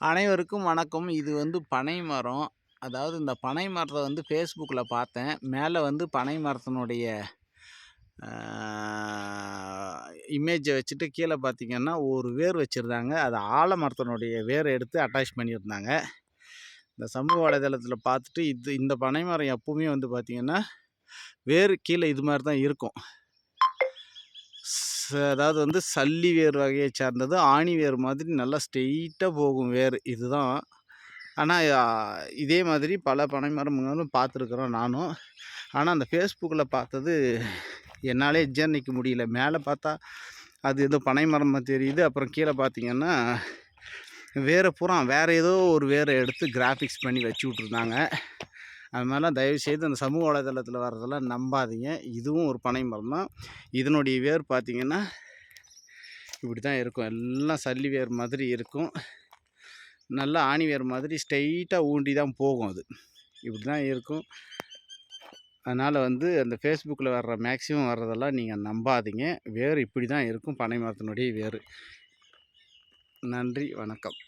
அனைவருக்கும் வணக்கம். இது வந்து பனை மரம். அதாவது இந்த பனை மரத்த வந்து Facebookல பார்த்தேன். மேல வந்து பனை மரத்தினுடைய ஆ இமேஜ வச்சுட்டு கீழ பார்த்தீங்கன்னா, ஒரு வேர் வச்சிருந்தாங்க. அது ஆலமரத்தினுடைய வேர எடுத்து அட்டாச் பண்ணியிருந்தாங்க. இந்த சமூக வலைதளத்தில பார்த்துட்டு, இந்த பனை மரம் எப்பவுமே வந்து பார்த்தீங்கன்னா, வேர் கீழ இது மாரி தான் இருக்கும். அதாவது வந்து சல்லி வேர் வகையை சார்ந்தது. ஆணி வேர் மாதிரி நல்லா ஸ்ட்ரெயிட்டா போகும் வேர். இதுதான். ஆனா, இதே மாதிரி பல பனை மரங்களும் பார்த்துருக்குறோம் நானும். ஆனா, அந்த Facebookல பார்த்தது என்னாலே ஜீரணிக்க முடியல. மேலே பார்த்தா அது ஏதோ பனை மரமா தெரியுது. அப்புறம் கீழ பார்த்தீங்கன்னா, வேர பூரா வேற ஏதோ ஒரு வேர எடுத்து கிராஃபிக்ஸ் பண்ணி வச்சு விட்ருந்தாங்க. அது மாதிரிலாம் தயவுசெய்து அந்த சமூக வலைதளத்தில் வர்றதெல்லாம் நம்பாதீங்க. இதுவும் ஒரு பனை மரம் தான். இதனுடைய வேர் பார்த்தீங்கன்னா, இப்படி தான் இருக்கும். எல்லாம் சல்லி வேர் மாதிரி இருக்கும். நல்லா ஆணி வேர் மாதிரி ஸ்ட்ரெயிட்டா ஊண்டி தான் போகும் அது. இப்படி தான் இருக்கும். அதனால் வந்து அந்த Facebookல வர்ற மேக்ஸிமம் வர்றதெல்லாம் நீங்கள் நம்பாதீங்க. வேர் இப்படி தான் இருக்கும் பனை மரத்தினுடைய வேர். நன்றி, வணக்கம்.